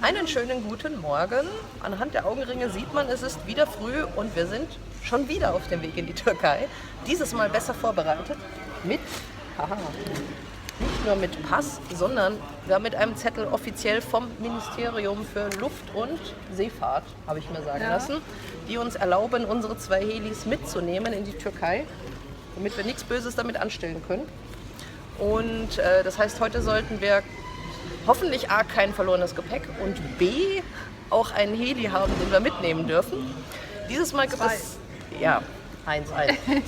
Einen schönen guten Morgen. Anhand der Augenringe sieht man, es ist wieder früh und wir sind schon wieder auf dem Weg in die Türkei. Dieses Mal besser vorbereitet mit, nicht nur mit Pass, sondern wir haben mit einem Zettel offiziell vom Ministerium für Luft- und Seefahrt, habe ich mir sagen lassen, die uns erlauben, unsere 2 Helis mitzunehmen in die Türkei, damit wir nichts Böses damit anstellen können. Und das heißt, heute sollten wir hoffentlich A, kein verlorenes Gepäck und B, auch einen Heli haben, den wir mitnehmen dürfen. Dieses Mal gibt es... Ja, 1,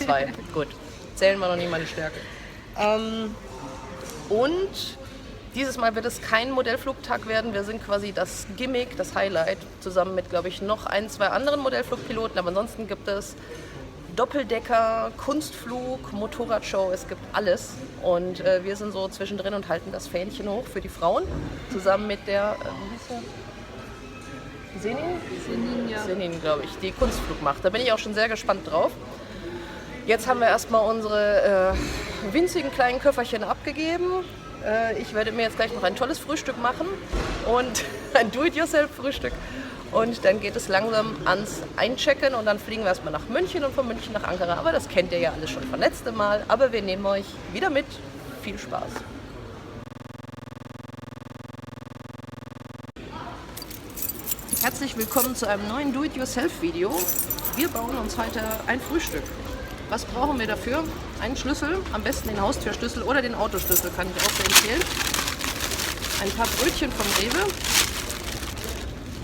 2, gut. Zählen wir noch nie meine Stärke. Und dieses Mal wird es kein Modellflugtag werden. Wir sind quasi das Gimmick, das Highlight, zusammen mit, glaube ich, noch 1, 2 anderen Modellflugpiloten. Aber ansonsten gibt es Doppeldecker, Kunstflug, Motorradshow, es gibt alles. Und wir sind so zwischendrin und halten das Fähnchen hoch für die Frauen. Zusammen mit der, wie hieß sie? Senin, ja. Senin, glaube ich, die Kunstflug macht. Da bin ich auch schon sehr gespannt drauf. Jetzt haben wir erstmal unsere winzigen kleinen Köfferchen abgegeben. Ich werde mir jetzt gleich noch ein tolles Frühstück machen und ein Do-it-yourself-Frühstück. Und dann geht es langsam ans Einchecken und dann fliegen wir erstmal nach München und von München nach Ankara. Aber das kennt ihr ja alles schon von letztem Mal. Aber wir nehmen euch wieder mit. Viel Spaß. Herzlich willkommen zu einem neuen Do-it-yourself-Video. Wir bauen uns heute ein Frühstück. Was brauchen wir dafür? Einen Schlüssel, am besten den Haustürschlüssel oder den Autoschlüssel, kann ich auch sehr empfehlen. Ein paar Brötchen vom Rewe.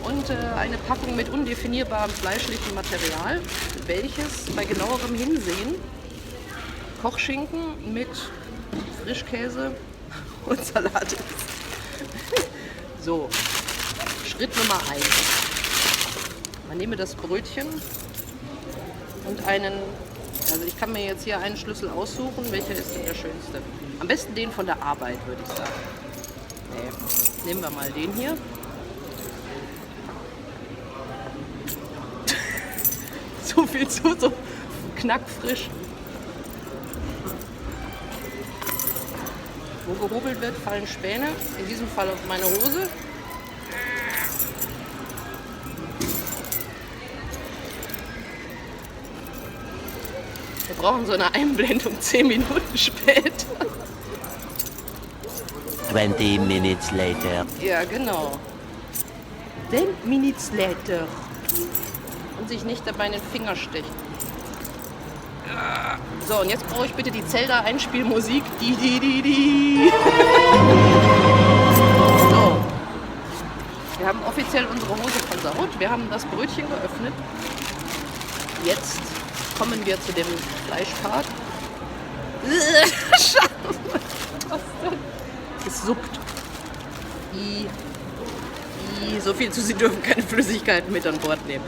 Und eine Packung mit undefinierbarem fleischlichem Material, welches bei genauerem Hinsehen Kochschinken mit Frischkäse und Salat ist. So, Schritt Nummer 1. Man nehme das Brötchen und also ich kann mir jetzt hier einen Schlüssel aussuchen, welcher ist denn der schönste. Am besten den von der Arbeit, würde ich sagen. Nee, nehmen wir mal den hier. So viel zu, so knackfrisch. Wo gehobelt wird, fallen Späne. In diesem Fall auf meine Hose. Wir brauchen so eine Einblendung 10 Minuten später. 20 minutes later. Ja, genau. 10 minutes later. Und sich nicht dabei in den Finger stechen. So, und jetzt brauche ich bitte die Zelda-Einspielmusik. So. Wir haben offiziell unsere Hose versaut. Wir haben das Brötchen geöffnet. Jetzt kommen wir zu dem Fleischpart. Es suppt. So viel zu, Sie dürfen keine Flüssigkeiten mit an Bord nehmen.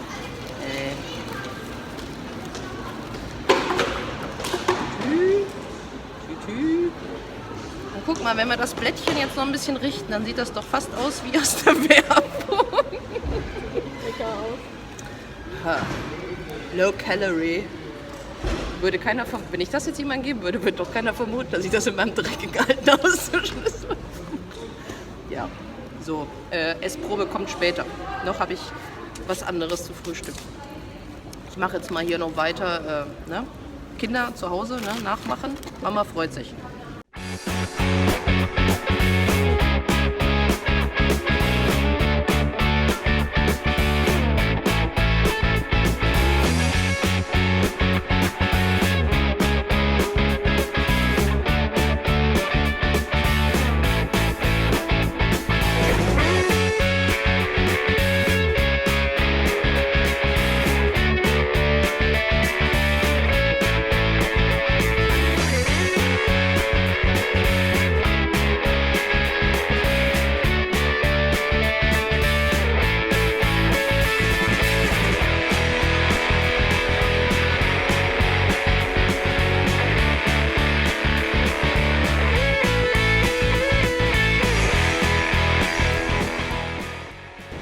Und guck mal, wenn wir das Blättchen jetzt noch ein bisschen richten, dann sieht das doch fast aus wie aus der Werbung. Lecker aus. Low Calorie. Würde keiner wenn ich das jetzt jemandem geben würde, würde doch keiner vermuten, dass ich das in meinem dreckigen alten Auszuschlüssel. Ja, so. Essprobe kommt später. Noch habe ich was anderes zu frühstücken. Ich mache jetzt mal hier noch weiter. Ne? Kinder zu Hause, ne? Nachmachen. Mama freut sich.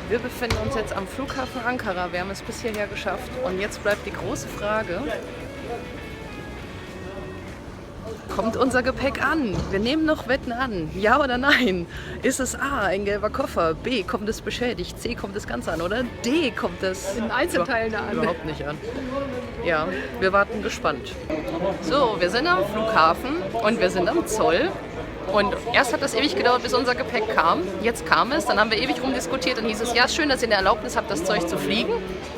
Wir befinden uns jetzt am Flughafen Ankara. Wir haben es bis hierher geschafft. Und jetzt bleibt die große Frage, kommt unser Gepäck an? Wir nehmen noch Wetten an. Ja oder nein? Ist es A, ein gelber Koffer? B, kommt es beschädigt? C, kommt es ganz an? Oder D, kommt es in Einzelteilen an? Überhaupt nicht an. Ja, wir warten gespannt. So, wir sind am Flughafen und wir sind am Zoll. Und erst hat das ewig gedauert, bis unser Gepäck kam. Jetzt kam es, dann haben wir ewig rumdiskutiert. Dann hieß es, ja, ist schön, dass ihr eine Erlaubnis habt, das Zeug zu fliegen.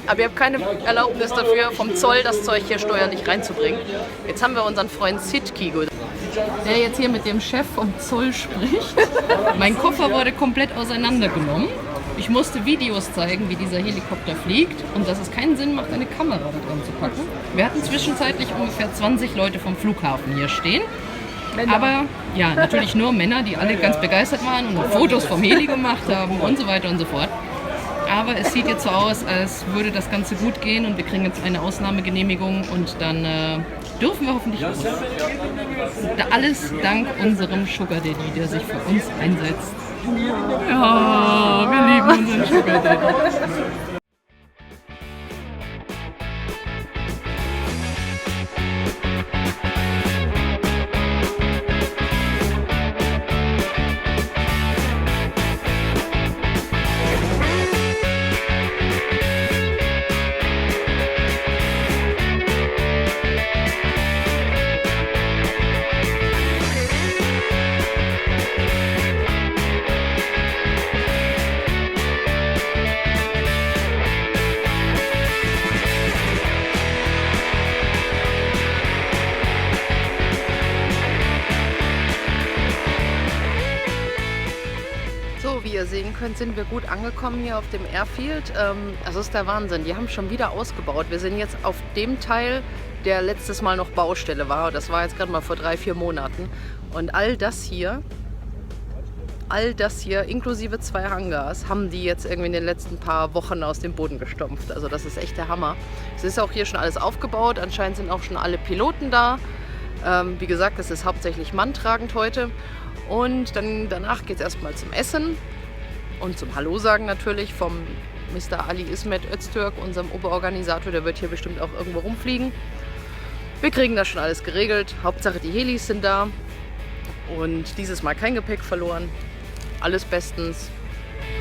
Aber ihr habt keine Erlaubnis dafür, vom Zoll das Zeug hier steuerlich reinzubringen. Jetzt haben wir unseren Freund Sitkigo, der jetzt hier mit dem Chef vom Zoll spricht. Mein Koffer wurde komplett auseinandergenommen. Ich musste Videos zeigen, wie dieser Helikopter fliegt und dass es keinen Sinn macht, eine Kamera da dran zu packen. Wir hatten zwischenzeitlich ungefähr 20 Leute vom Flughafen hier stehen. Männer. Aber ja, natürlich nur Männer, die alle ganz begeistert waren und Fotos vom Heli gemacht haben und so weiter und so fort. Aber es sieht jetzt so aus, als würde das Ganze gut gehen und wir kriegen jetzt eine Ausnahmegenehmigung und dann dürfen wir hoffentlich los. Alles dank unserem Sugar Daddy, der sich für uns einsetzt. Ja, wir lieben unseren Sugar Daddy. Wie ihr sehen könnt, sind wir gut angekommen hier auf dem Airfield. Das ist der Wahnsinn. Die haben schon wieder ausgebaut. Wir sind jetzt auf dem Teil, der letztes Mal noch Baustelle war. Das war jetzt gerade mal vor 3-4 Monaten. Und all das hier inklusive 2 Hangars, haben die jetzt irgendwie in den letzten paar Wochen aus dem Boden gestampft. Also das ist echt der Hammer. Es ist auch hier schon alles aufgebaut. Anscheinend sind auch schon alle Piloten da. Wie gesagt, es ist hauptsächlich manntragend heute. Und dann danach geht es erstmal zum Essen und zum Hallo sagen natürlich vom Mr. Ali Ismet Öztürk, unserem Oberorganisator. Der wird hier bestimmt auch irgendwo rumfliegen. Wir kriegen das schon alles geregelt. Hauptsache die Helis sind da. Und dieses Mal kein Gepäck verloren. Alles bestens.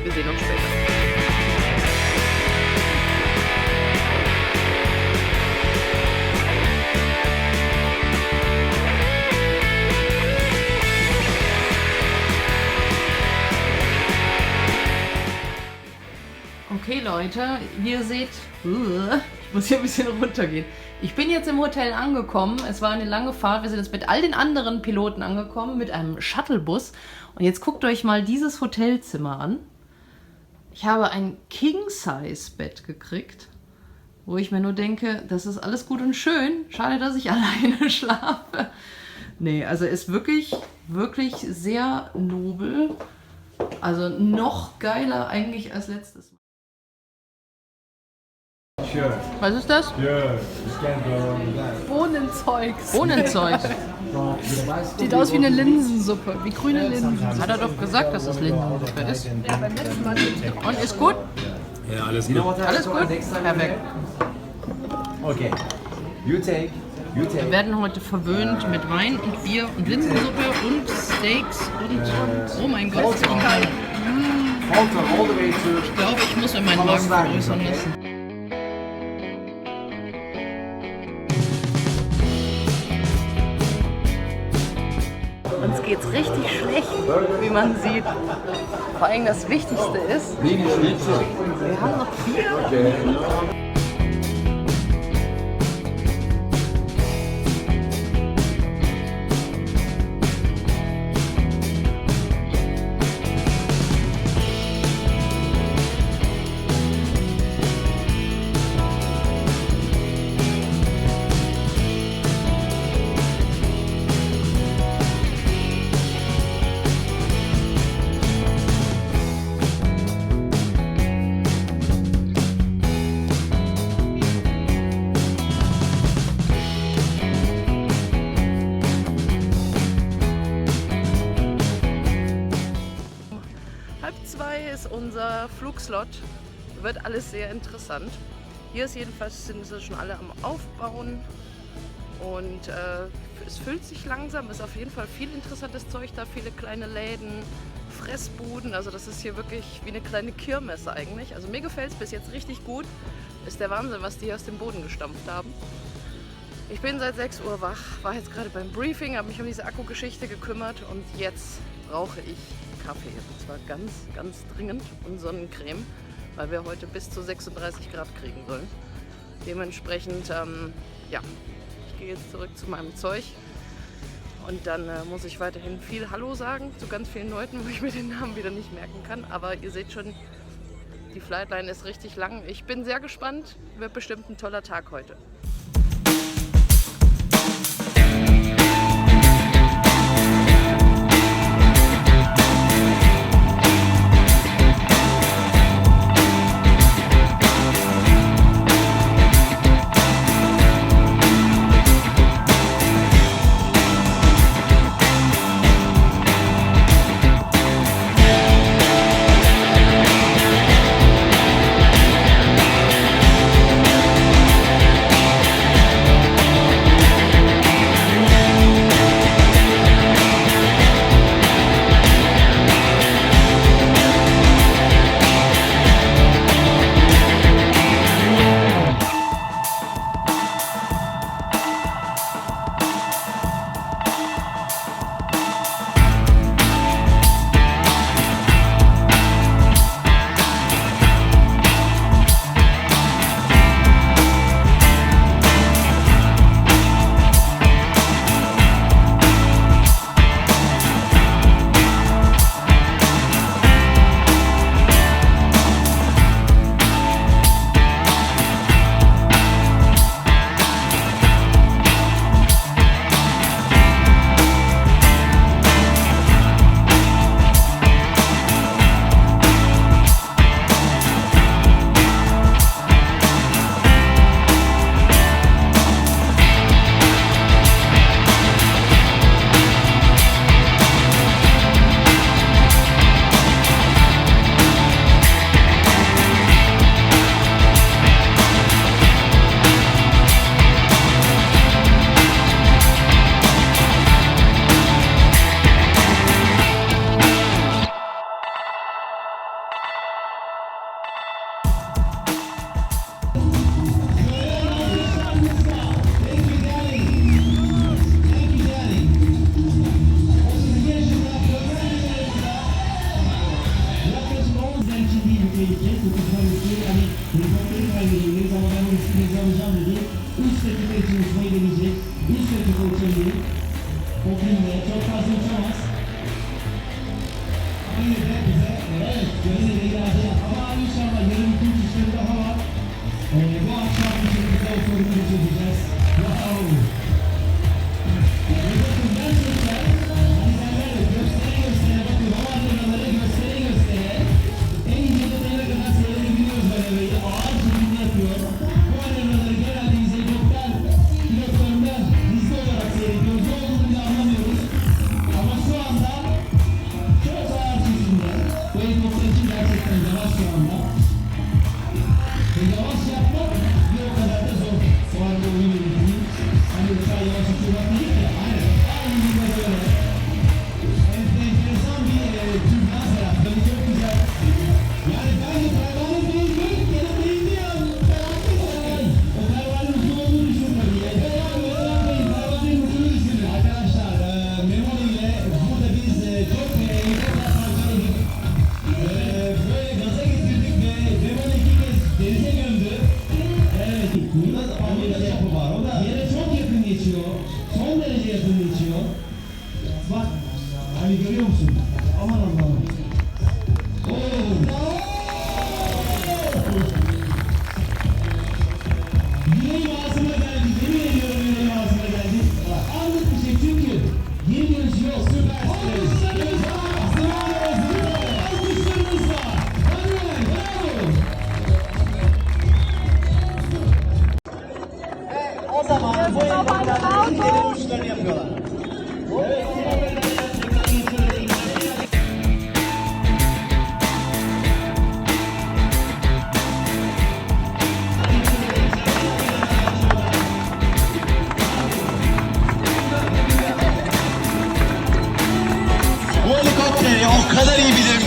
Wir sehen uns später. Okay Leute, wie ihr seht, ich muss hier ein bisschen runtergehen. Ich bin jetzt im Hotel angekommen, es war eine lange Fahrt, wir sind jetzt mit all den anderen Piloten angekommen, mit einem Shuttlebus. Und jetzt guckt euch mal dieses Hotelzimmer an. Ich habe ein King-Size-Bett gekriegt, wo ich mir nur denke, das ist alles gut und schön, schade, dass ich alleine schlafe. Nee, also ist wirklich, wirklich sehr nobel, also noch geiler eigentlich als letztes Mal. Was ist das? Bohnenzeugs. Bohnenzeug. Sieht aus wie eine Linsensuppe, wie grüne Linsen. Hat er doch gesagt, dass es Linsensuppe ist. Ja, beim letzten Mal. Und ist gut? Ja, alles gut. Alles gut? Perfekt. Okay. You take. Wir werden heute verwöhnt mit Wein und Bier und Linsensuppe und Steaks und oh mein Gott, ist geil. Ich glaube, ich muss mir meinen Magen vergrößern lassen. Uns geht's richtig schlecht, wie man sieht. Vor allem das Wichtigste ist, wir haben noch Bier. Unser Flugslot, wird alles sehr interessant. Hier ist jedenfalls, sind sie schon alle am Aufbauen. Und es füllt sich langsam, ist auf jeden Fall viel interessantes Zeug da, viele kleine Läden, Fressbuden. Also das ist hier wirklich wie eine kleine Kirmes eigentlich. Also mir gefällt es bis jetzt richtig gut. Ist der Wahnsinn, was die hier aus dem Boden gestampft haben. Ich bin seit 6 Uhr wach, war jetzt gerade beim Briefing, habe mich um diese Akkugeschichte gekümmert und jetzt brauche ich Kaffee. Und zwar ganz, ganz dringend und Sonnencreme, weil wir heute bis zu 36 Grad kriegen sollen. Dementsprechend, ja, ich gehe jetzt zurück zu meinem Zeug und dann muss ich weiterhin viel Hallo sagen zu ganz vielen Leuten, wo ich mir den Namen wieder nicht merken kann. Aber ihr seht schon, die Flightline ist richtig lang. Ich bin sehr gespannt, wird bestimmt ein toller Tag heute.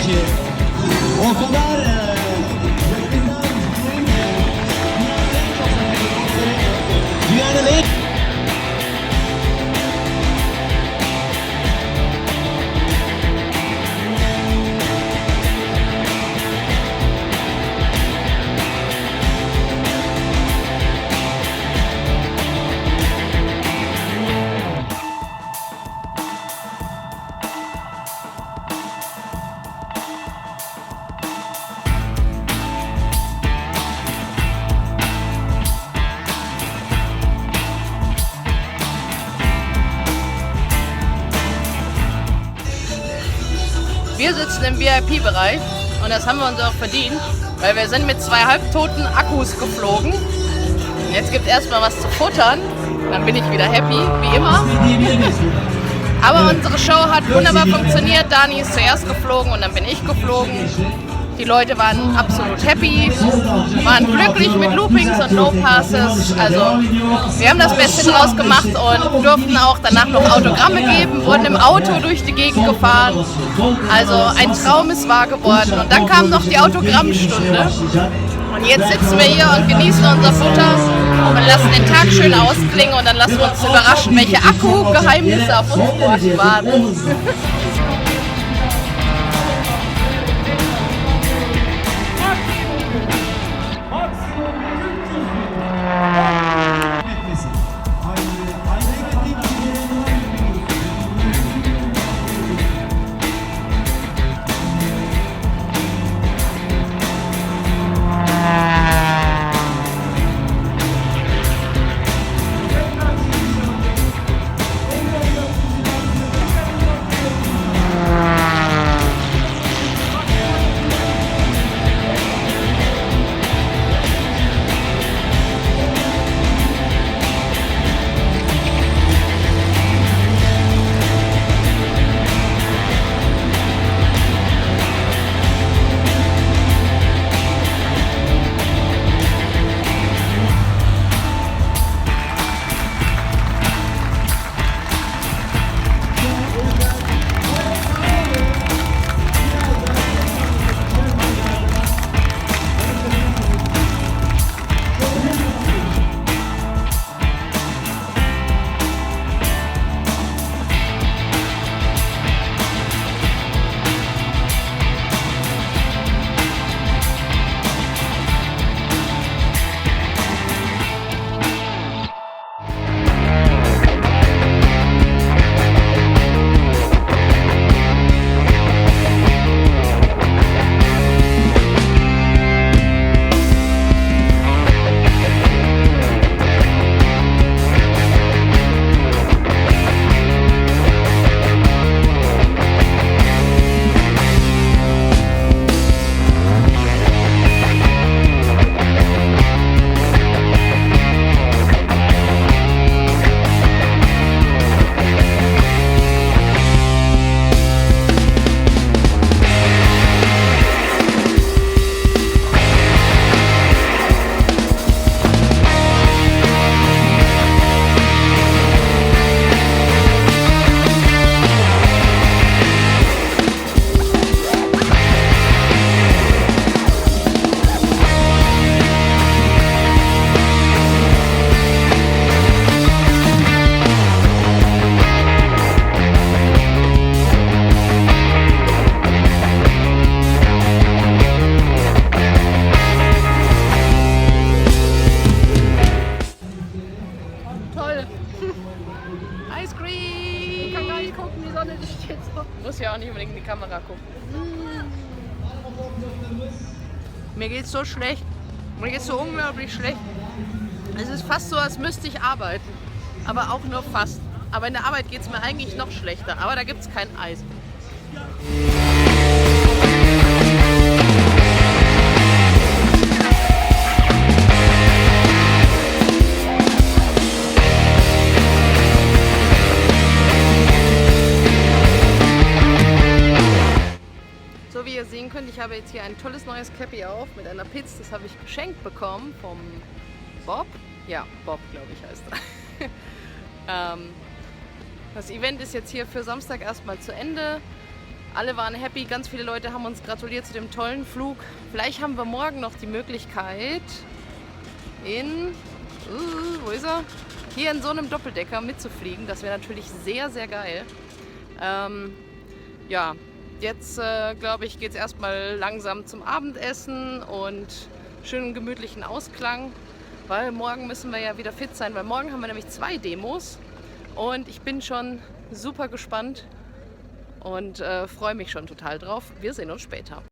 ki. O kadar dünyanın en Wir sitzen im VIP-Bereich und das haben wir uns auch verdient, weil wir sind mit 2 halbtoten Akkus geflogen. Und jetzt gibt es erstmal was zu futtern, dann bin ich wieder happy, wie immer. Aber unsere Show hat wunderbar funktioniert. Dani ist zuerst geflogen und dann bin ich geflogen. Die Leute waren absolut happy, waren glücklich mit Loopings und No-Passes. Also wir haben das Beste draus gemacht und durften auch danach noch Autogramme geben, wurden im Auto durch die Gegend gefahren. Also ein Traum ist wahr geworden. Und dann kam noch die Autogrammstunde. Und jetzt sitzen wir hier und genießen unser Futter und lassen den Tag schön ausklingen und dann lassen wir uns überraschen, welche Akku-Geheimnisse auf uns warten. Muss ja auch nicht unbedingt in die Kamera gucken. Mir geht's so schlecht. Mir geht's so unglaublich schlecht. Es ist fast so, als müsste ich arbeiten. Aber auch nur fast. Aber in der Arbeit geht es mir eigentlich noch schlechter. Aber da gibt es kein Eis. So wie ihr sehen könnt, ich habe jetzt hier ein tolles neues Cappy auf mit einer Pizza. Das habe ich geschenkt bekommen vom Bob. Ja, Bob, glaube ich, heißt er. Das Event ist jetzt hier für Samstag erstmal zu Ende. Alle waren happy, ganz viele Leute haben uns gratuliert zu dem tollen Flug. Vielleicht haben wir morgen noch die Möglichkeit, wo ist er? Hier in so einem Doppeldecker mitzufliegen. Das wäre natürlich sehr, sehr geil. Ja, jetzt glaube ich, geht es erstmal langsam zum Abendessen und schönen gemütlichen Ausklang, weil morgen müssen wir ja wieder fit sein, weil morgen haben wir nämlich 2 Demos und ich bin schon super gespannt und freue mich schon total drauf. Wir sehen uns später.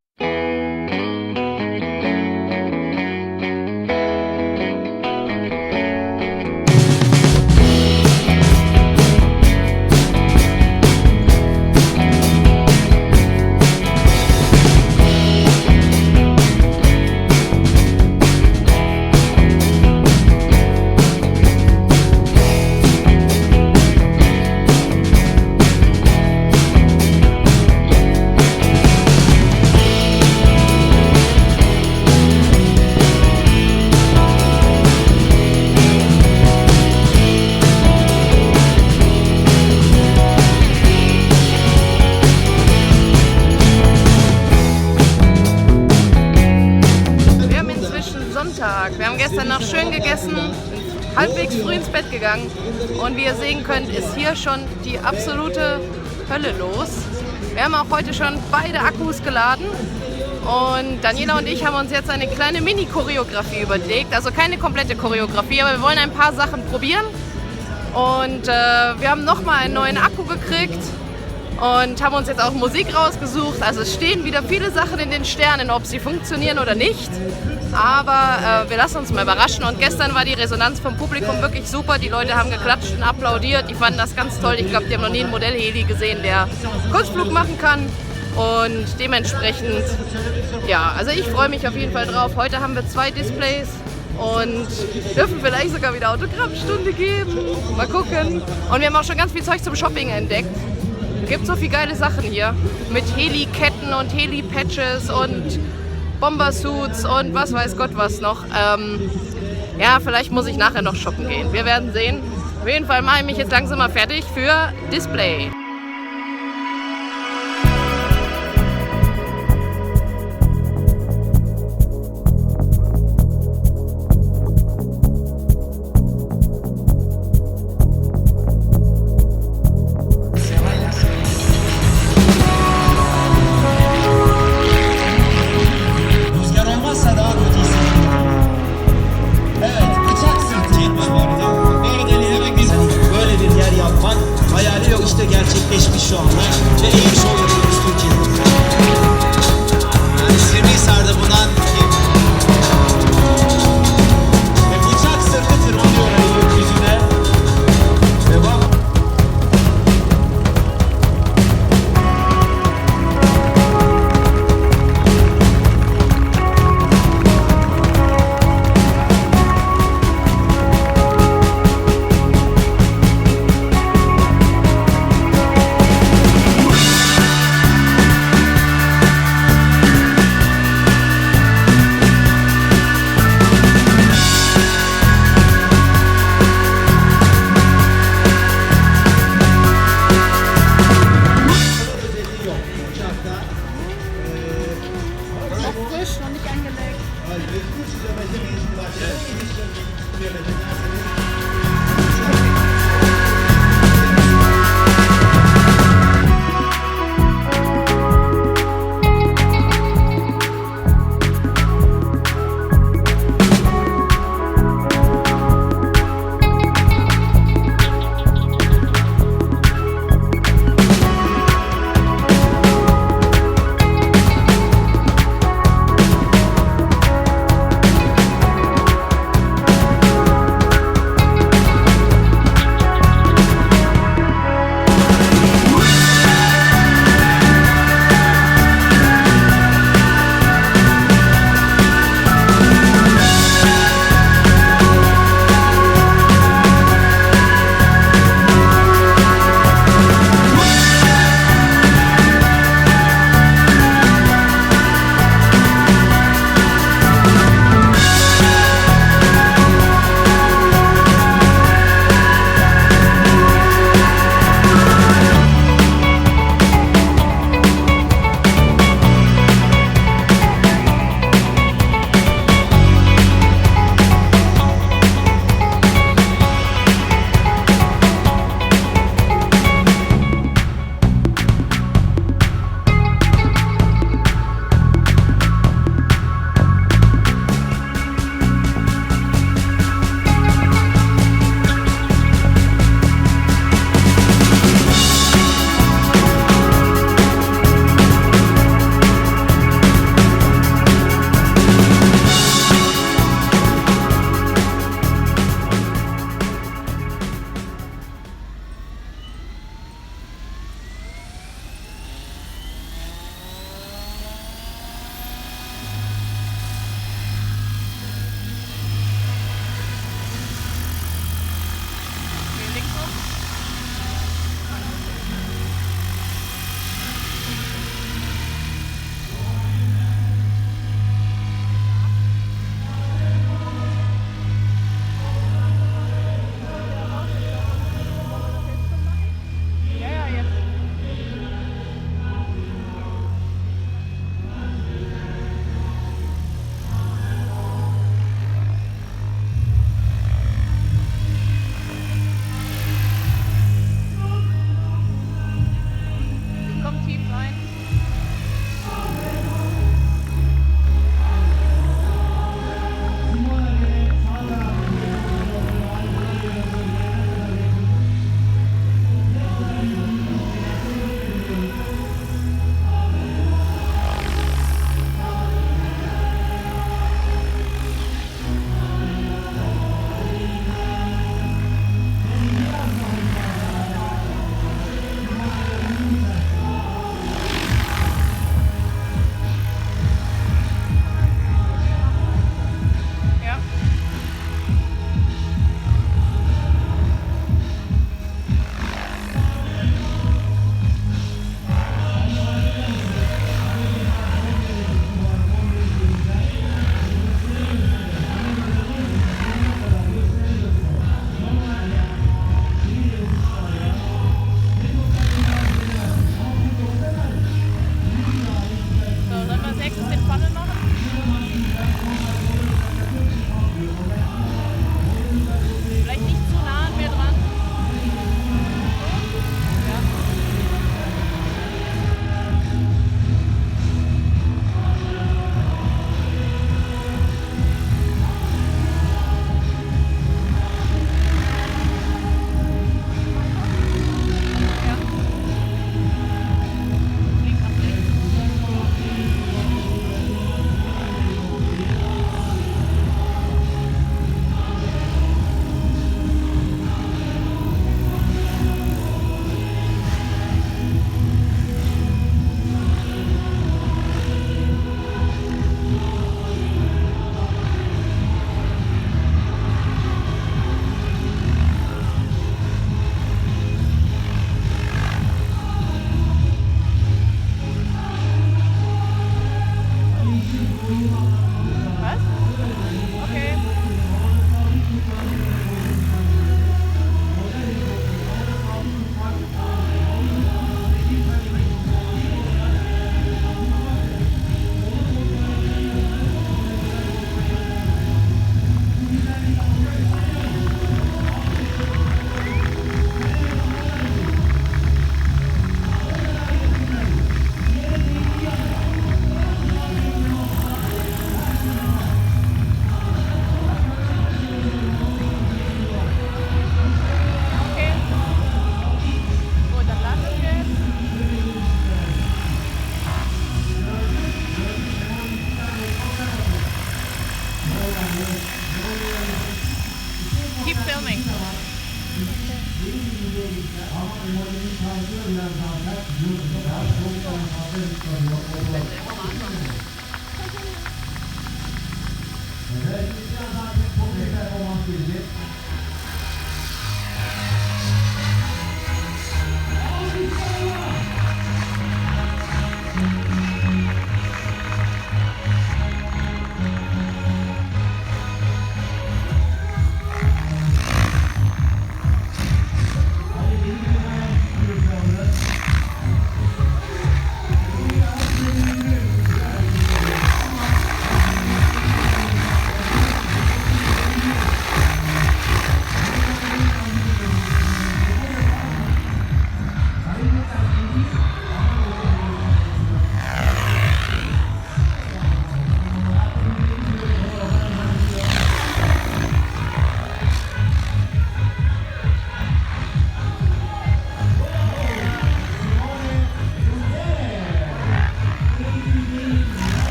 Wir haben gestern noch schön gegessen, halbwegs früh ins Bett gegangen und wie ihr sehen könnt, ist hier schon die absolute Hölle los. Wir haben auch heute schon beide Akkus geladen und Daniela und ich haben uns jetzt eine kleine Mini-Choreografie überlegt, also keine komplette Choreografie, aber wir wollen ein paar Sachen probieren und wir haben nochmal einen neuen Akku gekriegt und haben uns jetzt auch Musik rausgesucht. Also es stehen wieder viele Sachen in den Sternen, ob sie funktionieren oder nicht. Aber wir lassen uns mal überraschen. Und gestern war die Resonanz vom Publikum wirklich super. Die Leute haben geklatscht und applaudiert. Die fanden das ganz toll. Ich glaube, die haben noch nie einen Modell-Heli gesehen, der Kurzflug machen kann. Und dementsprechend, ja, also ich freue mich auf jeden Fall drauf. Heute haben wir 2 Displays und dürfen vielleicht sogar wieder Autogrammstunde geben. Mal gucken. Und wir haben auch schon ganz viel Zeug zum Shopping entdeckt. Es gibt so viele geile Sachen hier mit Heli-Ketten und Heli-Patches und Bombersuits und was weiß Gott was noch. Ja, vielleicht muss ich nachher noch shoppen gehen. Wir werden sehen. Auf jeden Fall mache ich mich jetzt langsam mal fertig für Display. Hayali yok işte gerçek.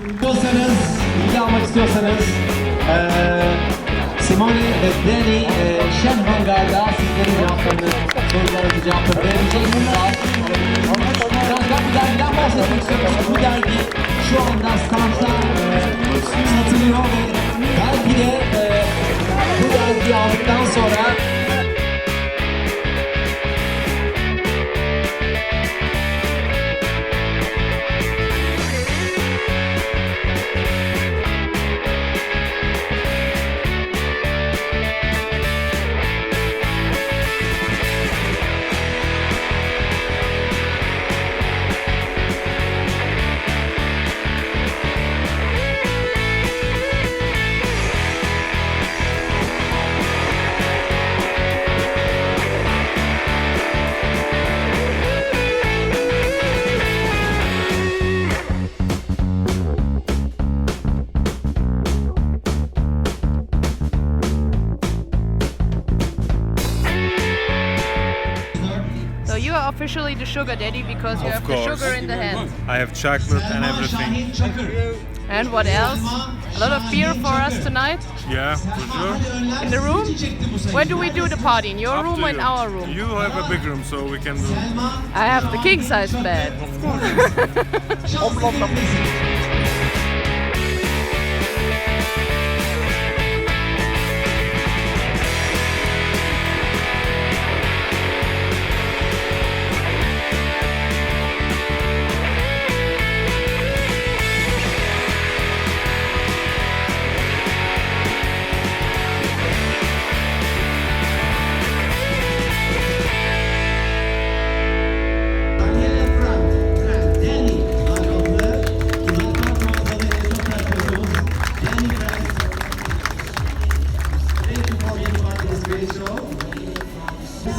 İstiyorsanız, bilgi almak istiyorsanız Simone ve Danny Şen Hangar'da sizlerin cevaplarını, sorularınızı cevaplarını verebileceksiniz. Biraz ben bir dergiden bahsetmek istiyorum. Bu dergi şu anda standta satılıyor ve belki de bu dergiyi aldıktan sonra you are officially the sugar daddy because you Of have course. the sugar in the hand. I have chocolate and everything. And what else? A lot of beer for us tonight Yeah, for sure. in the room. Where do we do the party? In your Up room to or in you. our room? You have a big room, so we can do. I have the king size bed.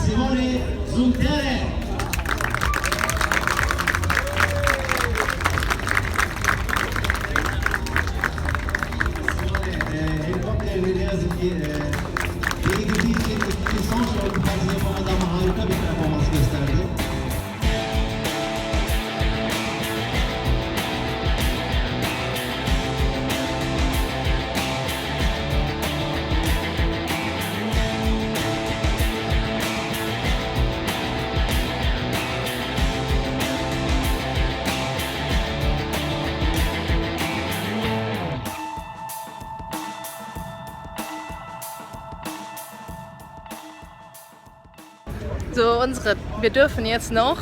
Simone Zuntere. Helikopterle ne yazık ki geri girdiği için ekibin son şovunu fazla yapamadı ama harika bir performans gösterdi. So, wir dürfen jetzt noch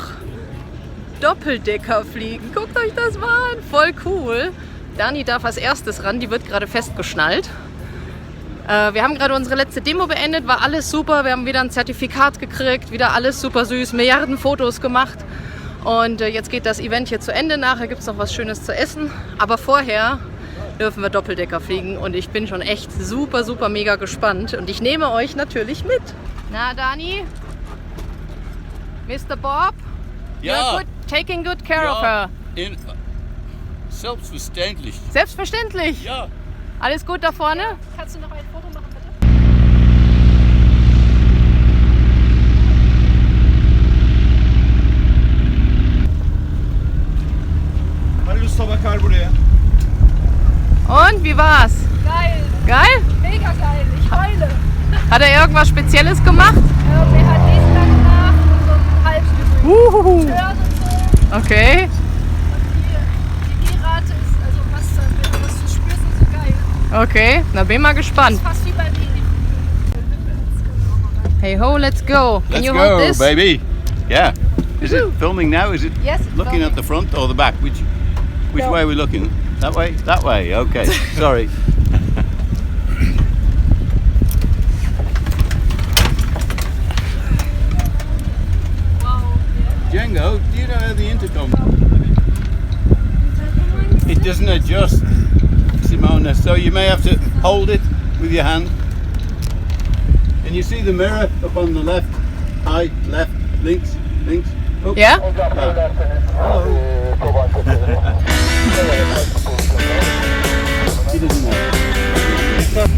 Doppeldecker fliegen. Guckt euch das mal an, voll cool. Dani darf als erstes ran, die wird gerade festgeschnallt. Wir haben gerade unsere letzte Demo beendet, war alles super. Wir haben wieder ein Zertifikat gekriegt, wieder alles super süß, Milliarden Fotos gemacht. Und jetzt geht das Event hier zu Ende. Nachher gibt es noch was Schönes zu essen. Aber vorher dürfen wir Doppeldecker fliegen und ich bin schon echt super, super mega gespannt. Und ich nehme euch natürlich mit. Na, Dani? Mr. Bob? Ja. You're good, taking good care of her. Selbstverständlich. Selbstverständlich. Ja. Alles gut da vorne? Kannst du noch ein Foto machen, bitte? Halil Usta bakar buraya. Und wie war's? Geil, Geil? mega geil. Ich heule. Hat er irgendwas Spezielles gemacht? Der hat diesen lang nach und so einen Hals gedrückt. Uhuhu. Hört und so. Okay. Und die G-Rate ist, also was du spürst, ist so geil. Okay, na bin mal gespannt. Fast wie beim Baby. Hey ho, let's go. Can Let's you go, hold this? baby. Yeah. Is it filming now? Is it Yes, it's looking filming. at the front or the back? Which No. way are we looking? That way? That way. Okay. Sorry. Django, do you know how the intercom? It doesn't adjust, Simona, so you may have to hold it with your hand. And you see the mirror up on the left, high, left, links, links. Up. Yeah? He doesn't know.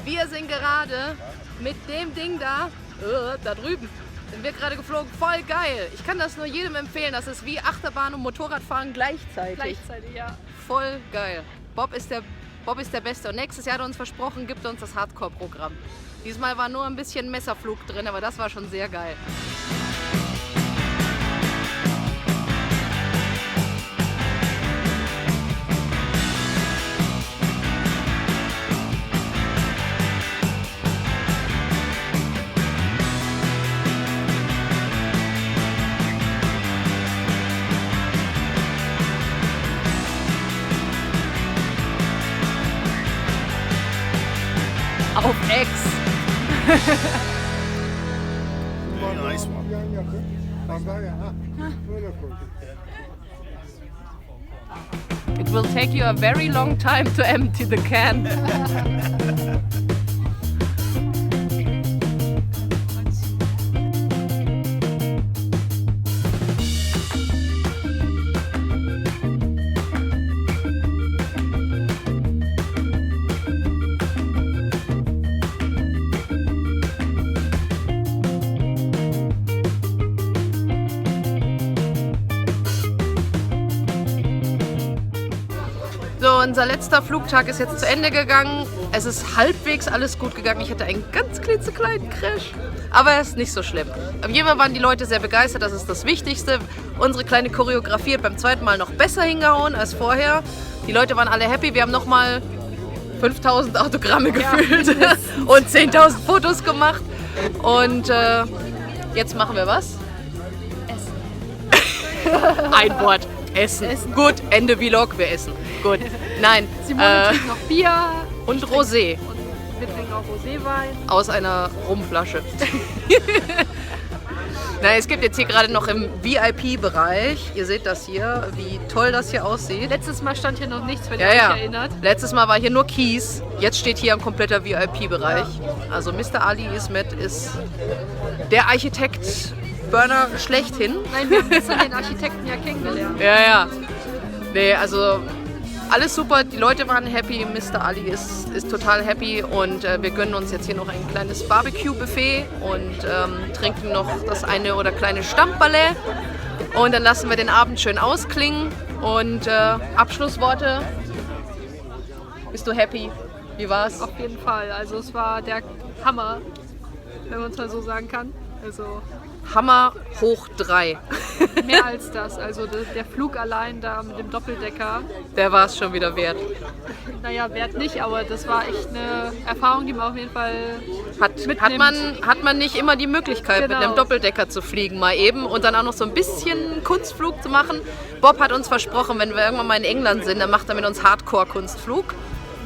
Wir sind gerade mit dem Ding da drüben, sind wir gerade geflogen. Voll geil. Ich kann das nur jedem empfehlen. Das ist wie Achterbahn und Motorradfahren gleichzeitig. Gleichzeitig, ja. Voll geil. Bob ist der Beste. Und nächstes Jahr hat er uns versprochen, gibt uns das Hardcore-Programm. Diesmal war nur ein bisschen Messerflug drin, aber das war schon sehr geil. Auf Ex. Very nice one. It will take you a very long time to empty the can. So, unser letzter Flugtag ist jetzt zu Ende gegangen. Es ist halbwegs alles gut gegangen. Ich hatte einen ganz klitzekleinen Crash, aber es ist nicht so schlimm. Auf jeden Fall waren die Leute sehr begeistert, das ist das Wichtigste. Unsere kleine Choreografie hat beim zweiten Mal noch besser hingehauen als vorher. Die Leute waren alle happy. Wir haben nochmal 5000 Autogramme gefüllt und 10.000 Fotos gemacht. Und jetzt machen wir was? Essen. Ein Wort. Essen. Gut, Ende Vlog, wir essen. Gut. Nein. Simone trinkt noch Bier. Und Rosé. Und wir trinken auch Roséwein. Aus einer Rumflasche. Na, es gibt jetzt hier gerade noch im VIP-Bereich, ihr seht das hier, wie toll das hier aussieht. Letztes Mal stand hier noch nichts, wenn ihr euch erinnert. Letztes Mal war hier nur Kies, jetzt steht hier ein kompletter VIP-Bereich. Also Mr. Ali Ismet ist der Architekt Burner schlechthin. Nein, wir haben den Architekten ja kennengelernt. Ja. Nee, also alles super, die Leute waren happy, Mr. Ali ist total happy und wir gönnen uns jetzt hier noch ein kleines Barbecue-Buffet und trinken noch das eine oder kleine Stammballett und dann lassen wir den Abend schön ausklingen und Abschlussworte. Bist du happy? Wie war's? Auf jeden Fall, also es war der Hammer, wenn man es mal so sagen kann. Also Hammer hoch 3. Mehr als das. Also der Flug allein da mit dem Doppeldecker. Der war es schon wieder wert. Naja, wert nicht, aber das war echt eine Erfahrung, die man auf jeden Fall mitnimmt. Hat man nicht immer die Möglichkeit, mit einem Doppeldecker zu fliegen, mal eben und dann auch noch so ein bisschen Kunstflug zu machen. Bob hat uns versprochen, wenn wir irgendwann mal in England sind, dann macht er mit uns Hardcore-Kunstflug.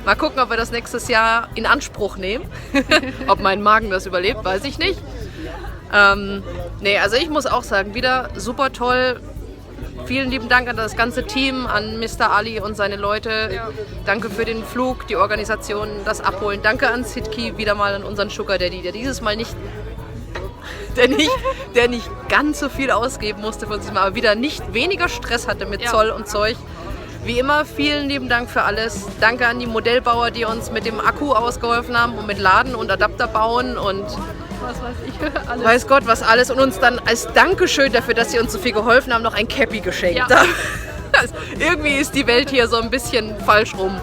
Mal gucken, ob wir das nächstes Jahr in Anspruch nehmen. Ob mein Magen das überlebt, weiß ich nicht. Nee, also ich muss auch sagen, wieder super toll. Vielen lieben Dank an das ganze Team, an Mr. Ali und seine Leute. Ja. Danke für den Flug, die Organisation, das Abholen. Danke an Sidki, wieder mal an unseren Sugar Daddy, der dieses Mal nicht ganz so viel ausgeben musste von sich mal, aber wieder nicht weniger Stress hatte mit Zoll und Zeug. Wie immer, vielen lieben Dank für alles. Danke an die Modellbauer, die uns mit dem Akku ausgeholfen haben und mit Laden und Adapter bauen und was weiß ich, alles. Weiß Gott was alles und uns dann als Dankeschön dafür, dass sie uns so viel geholfen haben, noch ein Cappy geschenkt haben. Irgendwie ist die Welt hier so ein bisschen falsch rum.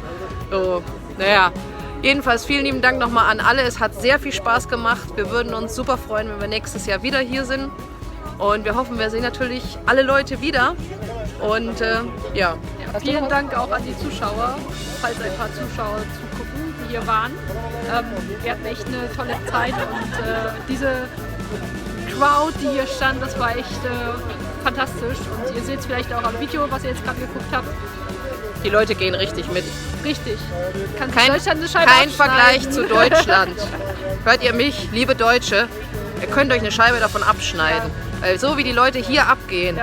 So, naja. Jedenfalls vielen lieben Dank nochmal an alle. Es hat sehr viel Spaß gemacht. Wir würden uns super freuen, wenn wir nächstes Jahr wieder hier sind. Und wir hoffen, wir sehen natürlich alle Leute wieder. Und vielen Dank auch an die Zuschauer, falls ein paar Zuschauer zugucken, die hier waren. Wir hatten echt eine tolle Zeit und diese Crowd, die hier stand, das war echt fantastisch. Und ihr seht es vielleicht auch am Video, was ihr jetzt gerade geguckt habt. Die Leute gehen richtig mit. Richtig. Kein Vergleich zu Deutschland. Hört ihr mich, liebe Deutsche? Ihr könnt euch eine Scheibe davon abschneiden. Weil so wie die Leute hier abgehen,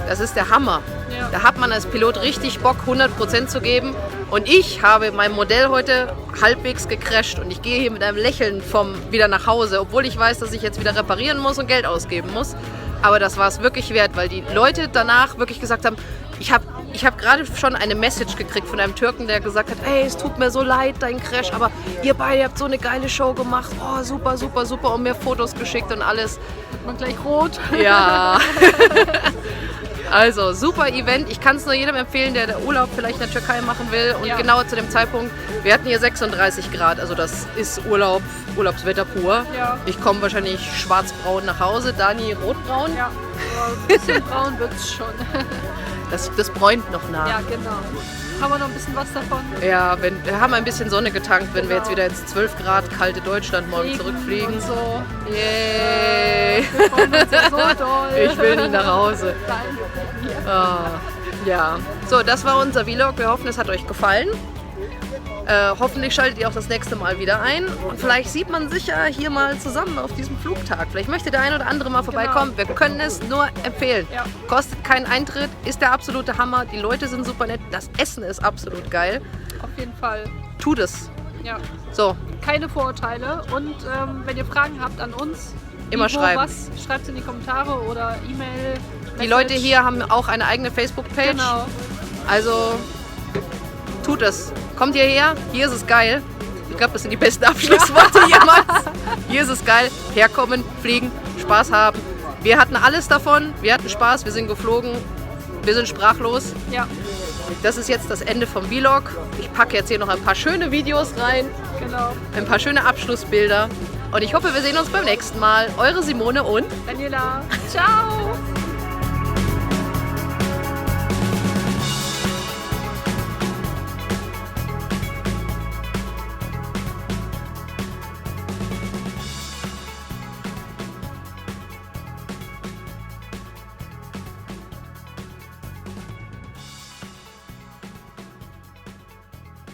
das ist der Hammer. Ja. Da hat man als Pilot richtig Bock, 100% zu geben. Und ich habe mein Modell heute halbwegs gecrasht und ich gehe hier mit einem Lächeln wieder nach Hause, obwohl ich weiß, dass ich jetzt wieder reparieren muss und Geld ausgeben muss. Aber das war es wirklich wert, weil die Leute danach wirklich gesagt haben, ich habe Ich habe gerade schon eine Message gekriegt von einem Türken, der gesagt hat, hey, es tut mir so leid, dein Crash, aber ihr beide habt so eine geile Show gemacht. Oh, super, super, super. Und mir Fotos geschickt und alles. Wird man gleich rot. Ja. Also, super Event. Ich kann es nur jedem empfehlen, der Urlaub vielleicht in der Türkei machen will. Und Ja. genau zu dem Zeitpunkt, wir hatten hier 36 Grad. Also das ist Urlaubswetter pur. Ja. Ich komme wahrscheinlich schwarzbraun nach Hause, Dani rotbraun. Ja, aber ein bisschen braun wird es schon. Das bräunt noch nach. Ja, genau. Haben wir noch ein bisschen was davon? Ja, wir haben ein bisschen Sonne getankt, wenn wir jetzt Genau. wieder ins 12 Grad kalte Deutschland morgen Regen zurückfliegen. Und so. Yay! Wir freuen uns ja so doll. Ich will nicht nach Hause. Nein. Ah, ja. So, das war unser Vlog. Wir hoffen, es hat euch gefallen. Hoffentlich schaltet ihr auch das nächste Mal wieder ein. Und vielleicht sieht man sich ja hier mal zusammen auf diesem Flugtag. Vielleicht möchte der ein oder andere mal vorbeikommen. Wir können es nur empfehlen. Ja. Kostet keinen Eintritt, ist der absolute Hammer. Die Leute sind super nett. Das Essen ist absolut geil. Auf jeden Fall. Tut es. Ja. So, Keine Vorurteile. Und wenn ihr Fragen habt an uns, Immer wie, wo, schreiben. was, schreibt es in die Kommentare oder E-Mail. die Leute hier haben auch eine eigene Facebook-Page. Genau. Also tut es. Kommt ihr her? Hier ist es geil. Ich glaube, das sind die besten Abschlussworte jemals. Hier ist es geil. Herkommen, fliegen, Spaß haben. Wir hatten alles davon. Wir hatten Spaß. Wir sind geflogen. Wir sind sprachlos. Ja, Das ist jetzt das Ende vom Vlog. Ich packe jetzt hier noch ein paar schöne Videos rein. genau. Ein paar schöne Abschlussbilder. Und ich hoffe, wir sehen uns beim nächsten Mal. Eure Simone und... Daniela. Ciao.